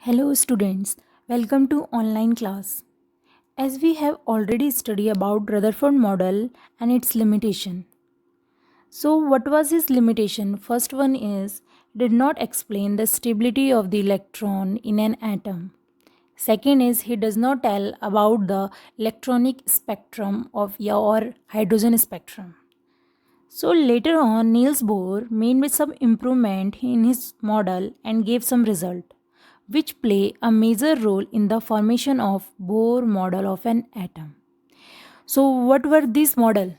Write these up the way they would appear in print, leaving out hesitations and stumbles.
Hello students, welcome to online class. As we have already studied about Rutherford model and its limitation. So what was his limitation? First one is did not explain the stability of the electron in an atom. Second is he does not tell about the electronic spectrum of or hydrogen spectrum. So later on Niels Bohr made some improvement in his model and gave some result which play a major role in the formation of Bohr model of an atom. So what were these model?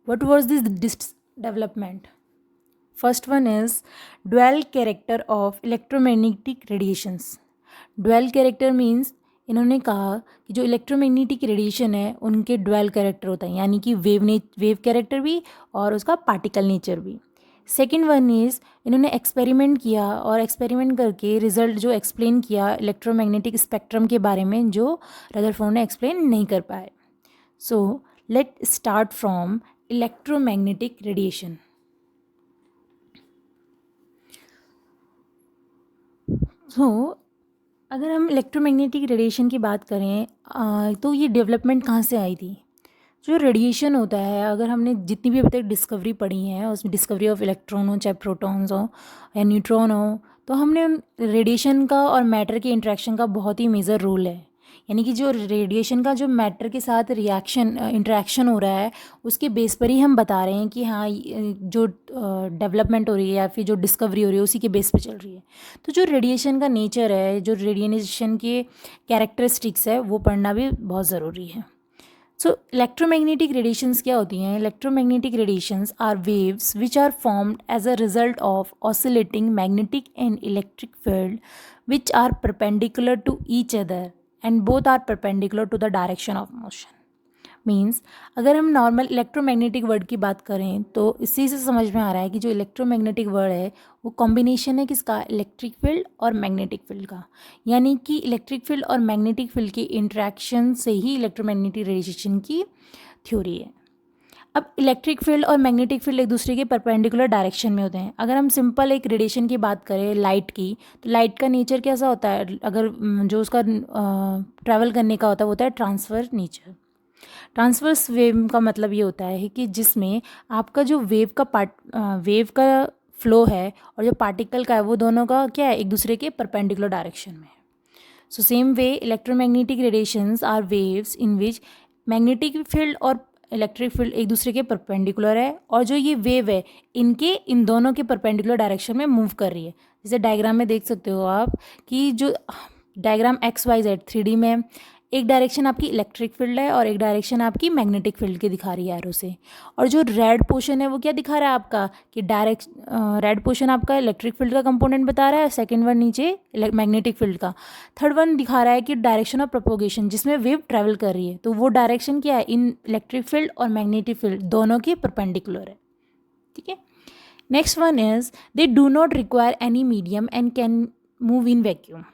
What was this development? First one is dual character of electromagnetic radiations. Dual character means इन्होंने कहा कि जो electromagnetic radiation है उनके dwell character होता है यानी कि वेव कैरेक्टर भी और उसका पार्टिकल नेचर भी. सेकेंड वन इज़ इन्होंने एक्सपेरिमेंट किया और एक्सपेरिमेंट करके रिजल्ट जो एक्सप्लेन किया इलेक्ट्रोमैग्नेटिक स्पेक्ट्रम के बारे में जो रदरफोर्ड ने एक्सप्लेन नहीं कर पाए. So let start from electromagnetic radiation. अगर हम इलेक्ट्रोमैग्नेटिक रेडिएशन की बात करें तो ये डेवलपमेंट कहाँ से आई थी. जो रेडिएशन होता है अगर हमने जितनी भी अभी तक डिस्कवरी पढ़ी है उसमें डिस्कवरी ऑफ इलेक्ट्रॉन हो चाहे प्रोटॉन्स हो या न्यूट्रॉन हो तो हमने रेडिएशन का और मैटर के इंटरेक्शन का बहुत ही मेजर रोल है. यानी कि जो रेडिएशन का जो मैटर के साथ इंटरेक्शन हो रहा है उसके बेस पर ही हम बता रहे हैं कि हाँ जो डेवलपमेंट हो रही है या फिर जो डिस्कवरी हो रही है उसी के बेस पे चल रही है. तो जो रेडिएशन का नेचर है जो रेडिएशन के कैरेक्टरिस्टिक्स है वो पढ़ना भी बहुत ज़रूरी है. सो इलेक्ट्रोमैग्नेटिक रेडिएशंस क्या होती हैं. Electromagnetic radiations are waves which are formed as a result of oscillating magnetic and electric field which are perpendicular to each other and both are perpendicular to the direction of motion. Means अगर हम normal electromagnetic word की बात करें तो इसी से समझ में आ रहा है कि जो इलेक्ट्रोमैग्नेटिक वर्ड है वो कॉम्बिनेशन है किसका इलेक्ट्रिक फील्ड और मैग्नेटिक फील्ड का. यानी कि इलेक्ट्रिक फील्ड और मैग्नेटिक फील्ड के इंट्रैक्शन से ही इलेक्ट्रोमैग्नेटिक रेडिएशन की थ्योरी है. अब इलेक्ट्रिक फील्ड और मैग्नेटिक फील्ड एक दूसरे के परपेंडिकुलर डायरेक्शन में होते हैं. अगर हम सिंपल एक रेडिएशन की बात करें लाइट की तो लाइट का नेचर कैसा होता है. अगर जो उसका ट्रैवल करने का होता है ट्रांसफर नेचर. ट्रांसवर्स वेव का मतलब ये होता है कि जिसमें आपका जो वेव का फ्लो है और जो पार्टिकल का है वो दोनों का क्या है एक दूसरे के परपेंडिकुलर डायरेक्शन में. So same way electromagnetic radiations are waves in which magnetic field और इलेक्ट्रिक फील्ड एक दूसरे के परपेंडिकुलर है और जो ये वेव है इन दोनों के परपेंडिकुलर डायरेक्शन में मूव कर रही है. जैसे डायग्राम में देख सकते हो आप कि जो डायग्राम XYZ 3D में एक डायरेक्शन आपकी इलेक्ट्रिक फील्ड है और एक डायरेक्शन आपकी मैग्नेटिक फील्ड की दिखा रही है एरो से. और जो रेड पोर्शन है वो क्या दिखा रहा है आपका कि रेड पोर्शन आपका इलेक्ट्रिक फील्ड का कंपोनेंट बता रहा है. सेकंड वन नीचे मैग्नेटिक फील्ड का. थर्ड वन दिखा रहा है कि डायरेक्शन ऑफ प्रोपोगेशन जिसमें वेव ट्रैवल कर रही है तो वो डायरेक्शन क्या है इन इलेक्ट्रिक फील्ड और मैग्नेटिक फील्ड दोनों के परपेंडिकुलर है. ठीक है. Next one is they do not require any medium and can move in vacuum.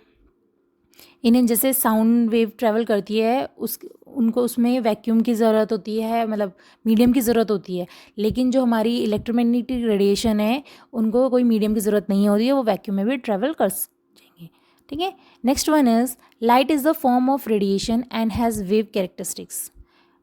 इन्हें जैसे साउंड वेव ट्रैवल करती है उनको उसमें वैक्यूम की ज़रूरत होती है मतलब मीडियम की ज़रूरत होती है. लेकिन जो हमारी इलेक्ट्रोमैग्नेटिक रेडिएशन है उनको कोई मीडियम की ज़रूरत नहीं होती है वो वैक्यूम में भी ट्रैवल कर जाएंगे. ठीक है. Next one is light is the form of radiation and has wave characteristics.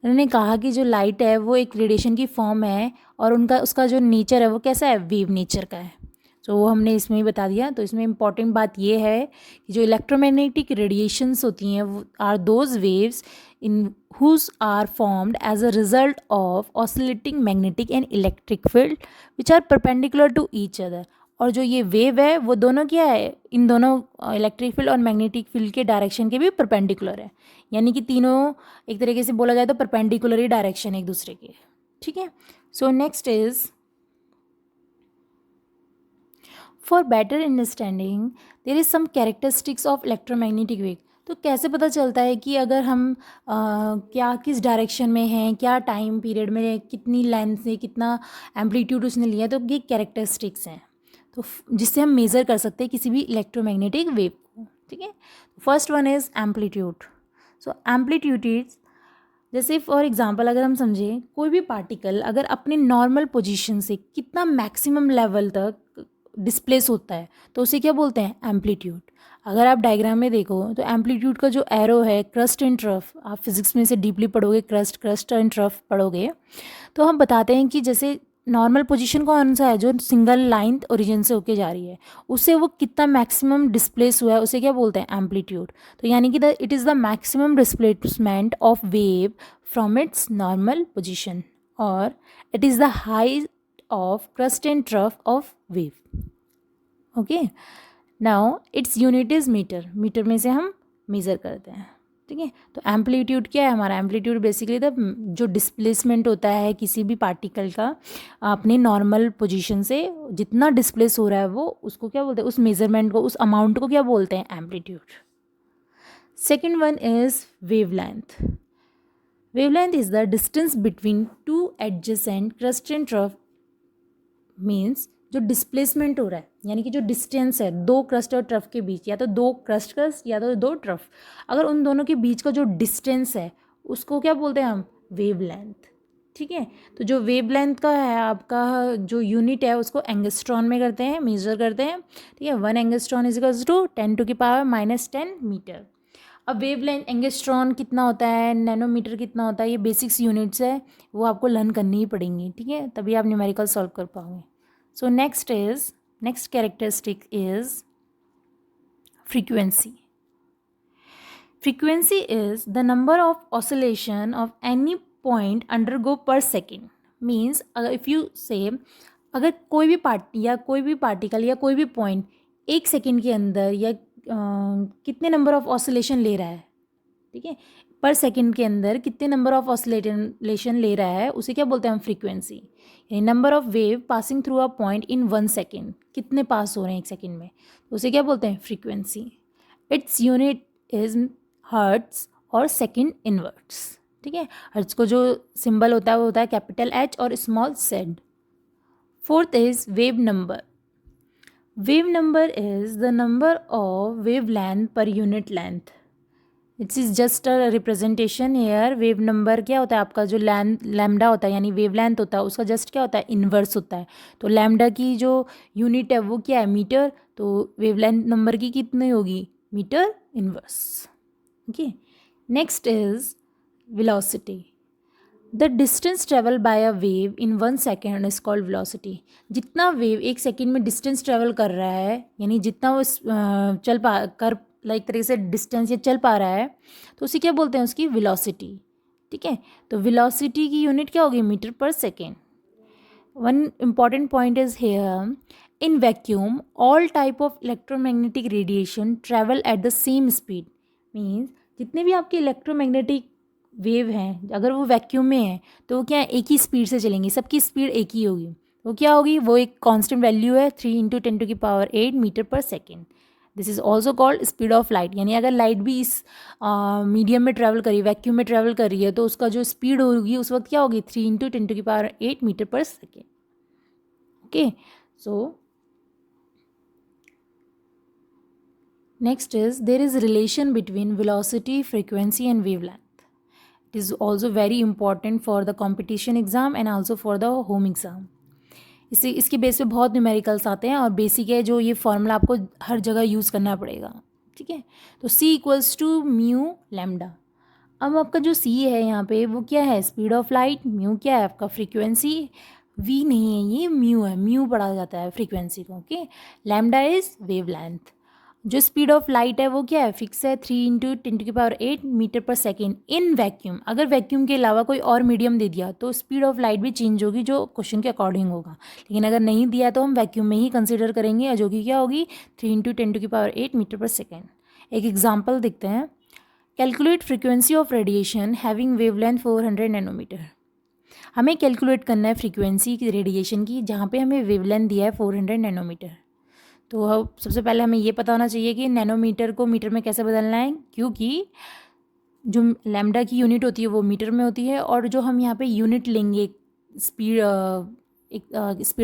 उन्होंने कहा कि जो लाइट है वो एक रेडिएशन की फॉर्म है और उसका जो नेचर है वो कैसा है वेव नेचर का है. तो वो हमने इसमें ही बता दिया. तो इसमें इम्पॉर्टेंट बात ये है कि जो इलेक्ट्रोमैग्नेटिक रेडिएशंस होती हैं वो are those waves in whose are formed as a result of oscillating magnetic and electric field which are perpendicular to each other. और जो ये वेव है वो दोनों क्या है इन दोनों इलेक्ट्रिक फील्ड और मैग्नेटिक फील्ड के डायरेक्शन के भी परपेंडिकुलर है. यानी कि तीनों एक तरीके से बोला जाए तो परपेंडिकुलर ही डायरेक्शन एक दूसरे के. ठीक है. So next is for better understanding there is some characteristics of electromagnetic wave. तो कैसे पता चलता है कि अगर हम क्या किस डायरेक्शन में हैं क्या टाइम पीरियड में कितनी लेंथ से कितना एम्पलीट्यूड उसने लिया तो ये कैरेक्टरिस्टिक्स हैं तो जिससे हम मेज़र कर सकते हैं किसी भी इलेक्ट्रोमैग्नेटिक वेव को. ठीक है. First one is amplitude. So amplitude is जैसे फॉर एग्जांपल अगर हम समझें कोई भी पार्टिकल अगर अपने नॉर्मल पोजीशन से कितना मैक्सिमम लेवल तक डिस्प्लेस होता है तो उसे क्या बोलते हैं, एम्पलीट्यूड। अगर आप डायग्राम में देखो तो एम्पलीट्यूड का जो एरो है, क्रस्ट एंड ट्रफ, आप फिजिक्स में से डीपली पढ़ोगे, क्रस्ट एंड ट्रफ पढ़ोगे, तो हम बताते हैं कि जैसे नॉर्मल पोजीशन कौन सा है, जो सिंगल लाइन ओरिजिन से होके जा रही है, उससे वो कितना मैक्सिमम डिस्प्लेस हुआ है उसे क्या बोलते हैं, एम्पलीट्यूड। तो यानी कि it is the maximum displacement of wave from its normal position, और it is the height of crest and trough of wave. Okay, now its unit is metre, metre में से हम मेज़र करते हैं। ठीक है, तो एम्पलीट्यूड क्या है हमारा, एम्पलीट्यूड बेसिकली द जो डिस्प्लेसमेंट होता है किसी भी पार्टिकल का अपने नॉर्मल पोजीशन से, जितना डिस्प्लेस हो रहा है वो, उसको क्या बोलते हैं, उस मेजरमेंट को, उस अमाउंट को क्या बोलते हैं, amplitude. Second one is wavelength. Wavelength is the distance between two adjacent crust and trough, means जो डिस्प्लेसमेंट हो रहा है, यानी कि जो डिस्टेंस है दो क्रस्ट और ट्रफ के बीच, या तो दो क्रस्ट या तो दो ट्रफ, अगर उन दोनों के बीच का जो डिस्टेंस है उसको क्या बोलते हैं हम, वेवलेंथ। ठीक है, तो जो वेवलेंथ का है आपका जो यूनिट है उसको एंगस्ट्रॉन में करते हैं, मेजर करते हैं। ठीक है, 1 angstrom is equals to 10⁻⁻10 metre. अब वेवलेंथ एंगस्ट्रॉन कितना होता है, नैनोमीटर कितना होता है, ये बेसिक्स यूनिट्स है, वो आपको लर्न करनी ही पड़ेंगी। ठीक है, तभी आप न्यूमेरिकल सॉल्व कर पाओगे। So next characteristic is frequency. Frequency is the number of oscillation of any point undergo per second. Means if you say अगर कोई भी पार्टी या कोई भी पार्टिकल या कोई भी पॉइंट 1 सेकेंड के अंदर या कितने नंबर ऑफ ऑसिलेशन ले रहा है, ठीक है, पर सेकेंड के अंदर कितने नंबर ऑफ ऑसिलेशन ले रहा है, उसे क्या बोलते हैं हम, फ्रीक्वेंसी। यानी number of wave passing through a point in 1 second, कितने पास हो रहे हैं 1 सेकेंड में, तो उसे क्या बोलते हैं, frequency. Its unit is hertz और सेकेंड इनवर्ट्स। ठीक है, हर्ट्स को जो सिंबल होता है वो होता है कैपिटल H और small z। Fourth is wave number. Wave number is the number of wave length per unit length. It's is just a representation here. Wave number क्या होता है आपका, जो लैम्डा होता है यानी वेव लेंथ होता है, उसका जस्ट क्या होता है, इन्वर्स होता है। तो लैम्डा की जो यूनिट है वो क्या है, मीटर, तो वेव लेंथ नंबर की कितनी होगी, metre inverse. Okay, next is velocity. The distance travel by a wave in 1 second is called velocity. जितना वेव 1 सेकेंड में डिस्टेंस ट्रेवल कर रहा है, यानी जितना वो चल पा कर लाइक तरीके से डिस्टेंस या चल पा रहा है, तो उसे क्या बोलते हैं, उसकी वेलोसिटी। ठीक है, तो वेलोसिटी की यूनिट क्या होगी, metre per second. One important point is here, in vacuum all type of electromagnetic radiation travel at the same speed. Means जितने भी आपके इलेक्ट्रोमैग्नेटिक वेव हैं, अगर वो वैक्यूम में है तो वो क्या है, एक ही स्पीड से चलेंगी, सबकी स्पीड एक ही होगी। वो क्या होगी, वो एक कांस्टेंट वैल्यू है 3 × 10⁸ metre per second. This is also called speed of light. यानी अगर लाइट भी इस मीडियम में ट्रैवल करी, वैक्यूम में ट्रैवल कर रही है, तो उसका जो स्पीड होगी उस वक्त क्या होगी, 3 × 10⁸ metre per second. Okay, so next is there is relation between velocity, frequency and wavelength. It is also very important for the competition exam and also for the home exam. इसके base पे बहुत numericals आते हैं और basic है जो ये formula आपको हर जगह यूज़ करना पड़ेगा। ठीक है, तो C = μ लैम्डा। अब आपका जो C है यहाँ पे वो क्या है, स्पीड ऑफ लाइट, म्यू क्या है आपका, फ्रीक्वेंसी, V नहीं है, ये म्यू है, म्यू पढ़ा जाता है फ्रीक्वेंसी को। Okay, lambda is wavelength. जो स्पीड ऑफ लाइट है वो क्या है, फिक्स है, 3 × 10⁸ metre per second in vacuum. अगर वैक्यूम के अलावा कोई और मीडियम दे दिया तो स्पीड ऑफ लाइट भी चेंज होगी, जो क्वेश्चन के अकॉर्डिंग होगा। लेकिन अगर नहीं दिया तो हम वैक्यूम में ही कंसिडर करेंगे, जो कि क्या होगी, 3 × 10⁸ मीटर पर सेकेंड। एक एग्जाम्पल देखते हैं, calculate frequency of radiation having wavelength 400 nanometre. हमें कैलकुलेट करना है फ्रीक्वेंसी की रेडिएशन की, जहाँ पे हमें वेवलेंथ दिया है 400 नैनोमीटर। तो सबसे पहले हमें ये पता होना चाहिए कि नैनोमीटर को मीटर में कैसे बदलना है, क्योंकि जो लैम्डा की यूनिट होती है वो मीटर में होती है, और जो हम यहाँ पे यूनिट लेंगे स्पीड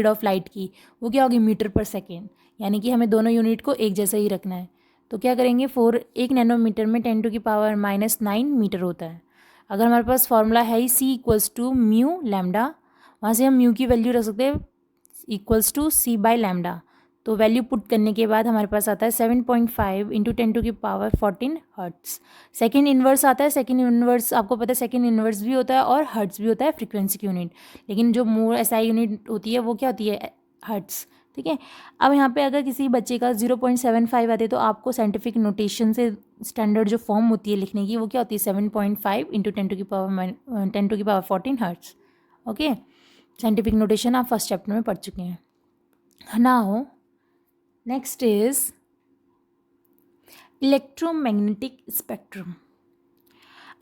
ऑफ लाइट की, वो क्या होगी, मीटर पर सेकेंड। यानी कि हमें दोनों यूनिट को एक जैसा ही रखना है। तो क्या करेंगे, 1 नैनोमीटर में 10⁻⁻9 मीटर होता है। अगर हमारे पास फॉर्मूला है ही C = μ लैम्डा, वहाँ से हम म्यू की वैल्यू रख सकते हैं = C/λ। तो वैल्यू पुट करने के बाद हमारे पास आता है 7.5 इंटू 10⁻14 हर्ट्स। सेकेंड इन्वर्स आता है। सेकेंड इन्वर्स आपको पता है सेकेंड इन्वर्स भी होता है और हर्ट्स भी होता है फ्रीक्वेंसी की यूनिट, लेकिन जो मोर एसआई यूनिट होती है वो क्या होती है, हर्ट्स। ठीक है। अब यहाँ पे अगर किसी बच्चे का 0.75 आते तो आपको साइंटिफिक नोटेशन से स्टैंडर्ड जो फॉर्म होती है लिखने की वो क्या होती है, 7.5 into 10⁻14 hertz. Okay, scientific notation आप फर्स्ट चैप्टर में पढ़ चुके हैं। Now next is electromagnetic spectrum.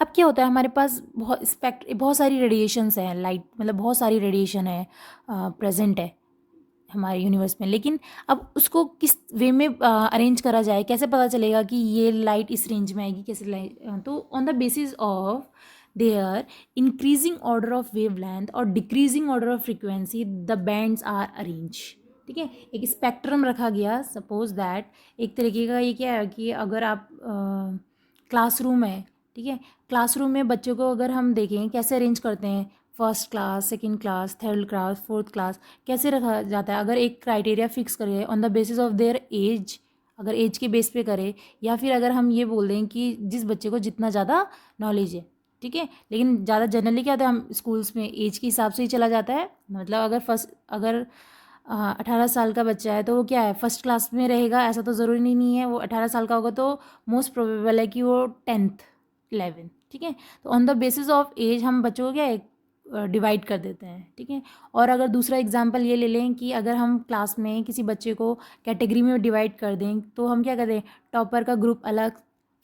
अब क्या होता है, हमारे पास बहुत सारी रेडिएशंस हैं, लाइट मतलब बहुत सारी रेडिएशन है प्रेजेंट है हमारे यूनिवर्स में, लेकिन अब उसको किस वे में अरेंज करा जाए, कैसे पता चलेगा कि ये लाइट इस रेंज में आएगी, कैसे लाइट, तो on the basis of their increasing order of wave length और decreasing order of frequency the bands are arrange. ठीक है, एक स्पेक्ट्रम रखा गया। सपोज दैट एक तरीके का ये क्या है कि अगर आप क्लासरूम है, ठीक है, क्लासरूम में बच्चों को अगर हम देखें कैसे अरेंज करते हैं, first class, second class, third class, fourth class, कैसे रखा जाता है, अगर एक क्राइटेरिया फिक्स करें on the basis of their age, अगर एज के बेस पे करें, या फिर अगर हम ये बोल दें कि जिस बच्चे को जितना ज़्यादा नॉलेज है, ठीक है, लेकिन ज़्यादा जनरली क्या होता है, हम स्कूल्स में एज के हिसाब से ही चला जाता है। मतलब अगर 18 साल का बच्चा है तो वो क्या है, फर्स्ट क्लास में रहेगा, ऐसा तो ज़रूरी नहीं है। वो 18 साल का होगा तो मोस्ट प्रोबेबल है कि वो 10th 11th, ठीक है। तो on the basis of age हम बच्चों को क्या डिवाइड कर देते हैं, ठीक है। और अगर दूसरा एग्जांपल ये ले लें कि अगर हम क्लास में किसी बच्चे को कैटेगरी में डिवाइड कर दें तो हम क्या करते हैं, टॉपर का ग्रुप अलग,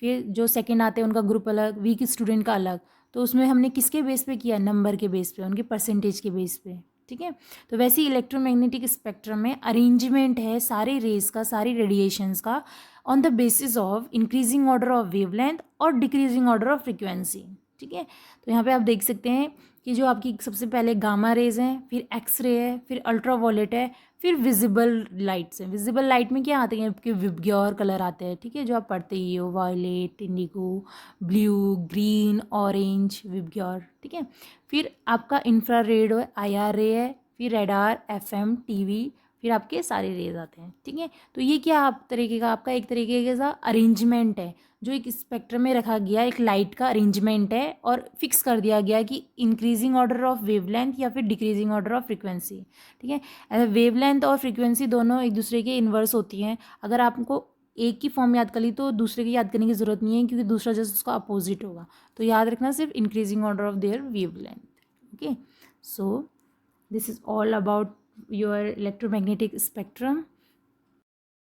फिर जो सेकंड आते हैं उनका ग्रुप अलग, वीक स्टूडेंट का अलग। तो उसमें हमने किसके बेस पे किया, नंबर के बेस पे, उनके परसेंटेज के बेस पे, ठीक है। तो वैसे ही इलेक्ट्रोमैग्नेटिक स्पेक्ट्रम में अरेंजमेंट है सारे रेज का, सारी रेडिएशंस का on the basis of increasing order of wavelength और डिक्रीजिंग ऑर्डर ऑफ फ्रीक्वेंसी, ठीक है। तो यहाँ पे आप देख सकते हैं कि जो आपकी सबसे पहले गामा रेज हैं, फिर एक्स रे है, फिर अल्ट्रावायलेट है, फिर विजिबल लाइट्स हैं। विजिबल लाइट में क्या आते हैं आपके, विबग्योर कलर आते हैं, ठीक है, जो आप पढ़ते ही हो, violet, indigo, blue, green, orange, VIBGYOR, ठीक है। फिर आपका इंफ्रारेड है, IR रे है, फिर रेडार, FM, TV, फिर आपके सारे रेज आते हैं, ठीक है। तो ये क्या आप तरीके का आपका एक तरीके का अरेंजमेंट है जो एक स्पेक्ट्रम में रखा गया, एक लाइट का अरेंजमेंट है और फिक्स कर दिया गया कि इंक्रीजिंग ऑर्डर ऑफ वेवलेंथ या फिर डिक्रीजिंग ऑर्डर ऑफ फ्रीक्वेंसी, ठीक है। वेवलेंथ और फ्रीक्वेंसी दोनों एक दूसरे के इन्वर्स होती हैं। अगर आपको एक की फॉर्म याद कर ली तो दूसरे की याद करने की ज़रूरत नहीं है, क्योंकि दूसरा जस्ट उसका अपोजिट होगा। तो याद रखना सिर्फ increasing order of their wavelength. Okay, so this is all about your electromagnetic spectrum.